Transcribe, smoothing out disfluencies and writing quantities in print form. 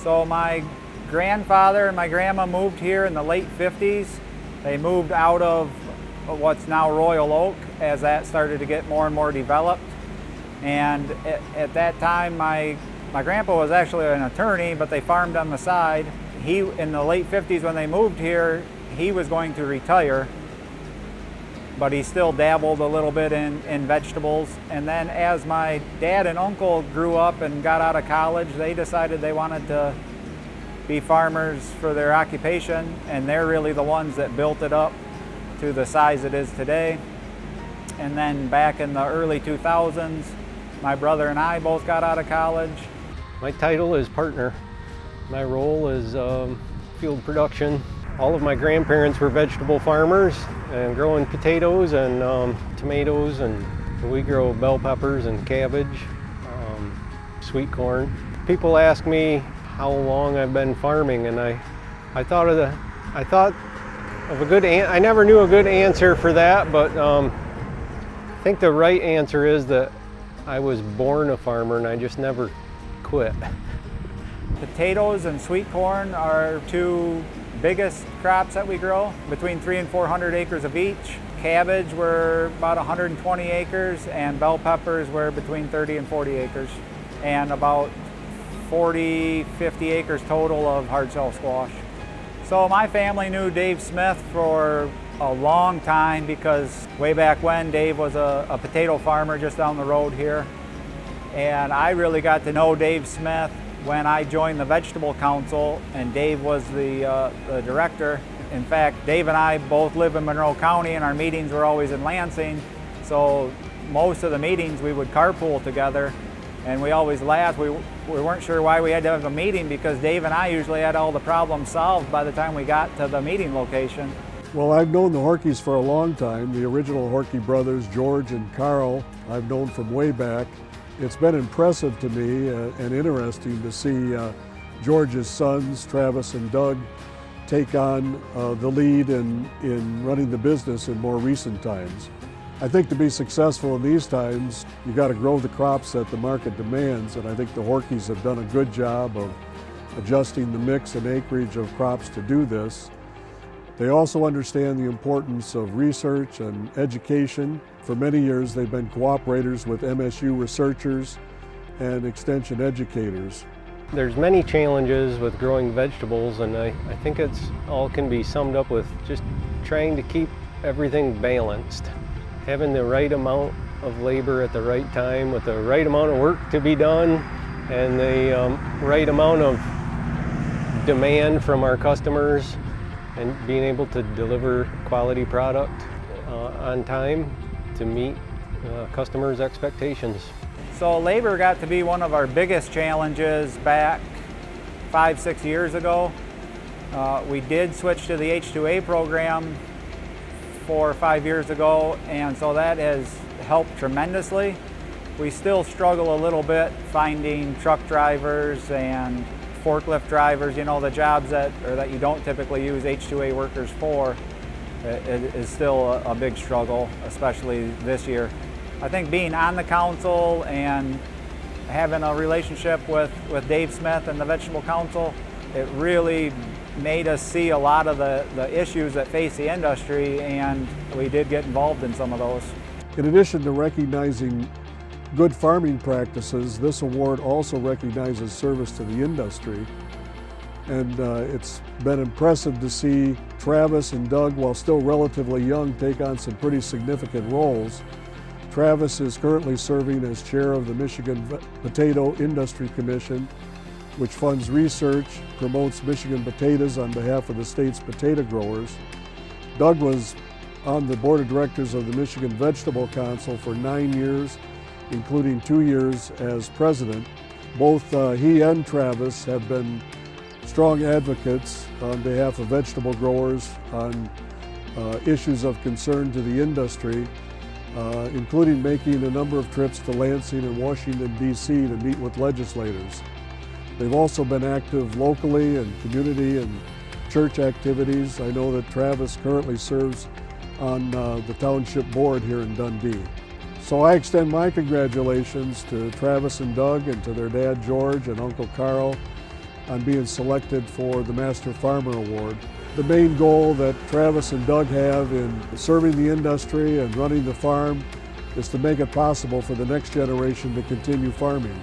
So my grandfather and my grandma moved here in the late 50s. They moved out of what's now Royal Oak as that started to get more and more developed. And at that time, my grandpa was actually an attorney, but they farmed on the side. In the late 50s when they moved here, he was going to retire, but he still dabbled a little bit in vegetables. And then as my dad and uncle grew up and got out of college, they decided they wanted to be farmers for their occupation, and they're really the ones that built it up to the size it is today. And then back in the early 2000s, my brother and I both got out of college. My title is partner. My role is field production. All of my grandparents were vegetable farmers and growing potatoes and tomatoes, and we grow bell peppers and cabbage, sweet corn. People ask me how long I've been farming, and I thought of a good I never knew a good answer for that, but I think the right answer is that I was born a farmer and I just never quit. Potatoes and sweet corn are two biggest crops that we grow, between 300 and 400 acres of each. Cabbage, we're about 120 acres, and bell peppers, we're between 30 and 40 acres, and about 40, 50 acres total of hard shell squash. So my family knew Dave Smith for a long time because way back when Dave was a potato farmer just down the road here. And I really got to know Dave Smith when I joined the Vegetable Council, and Dave was the director. In fact, Dave and I both live in Monroe County, and our meetings were always in Lansing. So most of the meetings we would carpool together, and we always laughed. We weren't sure why we had to have a meeting because Dave and I usually had all the problems solved by the time we got to the meeting location. Well, I've known the Horkeys for a long time. The original Horkey brothers, George and Carl, I've known from way back. It's been impressive to me and interesting to see George's sons, Travis and Doug, take on the lead in running the business in more recent times. I think to be successful in these times, you got to grow the crops that the market demands, and I think the Horkeys have done a good job of adjusting the mix and acreage of crops to do this. They also understand the importance of research and education. For many years, they've been cooperators with MSU researchers and extension educators. There's many challenges with growing vegetables, and I think it's all can be summed up with just trying to keep everything balanced. Having the right amount of labor at the right time with the right amount of work to be done and the right amount of demand from our customers, and being able to deliver quality product on time to meet customers' expectations. So labor got to be one of our biggest challenges back 5-6 years ago. We did switch to the H2A program 4 or 5 years ago, and so that has helped tremendously. We still struggle a little bit finding truck drivers and forklift drivers, you know, the jobs that you don't typically use H2A workers for. It is still a big struggle, especially this year. I think being on the council and having a relationship with Dave Smith and the Vegetable Council, it really made us see a lot of the issues that face the industry, and we did get involved in some of those. In addition to recognizing good farming practices, this award also recognizes service to the industry. And it's been impressive to see Travis and Doug, while still relatively young, take on some pretty significant roles. Travis is currently serving as chair of the Michigan Potato Industry Commission, which funds research, promotes Michigan potatoes on behalf of the state's potato growers. Doug was on the board of directors of the Michigan Vegetable Council for 9 years, including 2 years as president. Both he and Travis have been strong advocates on behalf of vegetable growers on issues of concern to the industry, including making a number of trips to Lansing and Washington, D.C. to meet with legislators. They've also been active locally in community and church activities. I know that Travis currently serves on the township board here in Dundee. So I extend my congratulations to Travis and Doug and to their dad George and Uncle Carl on being selected for the Master Farmer Award. The main goal that Travis and Doug have in serving the industry and running the farm is to make it possible for the next generation to continue farming.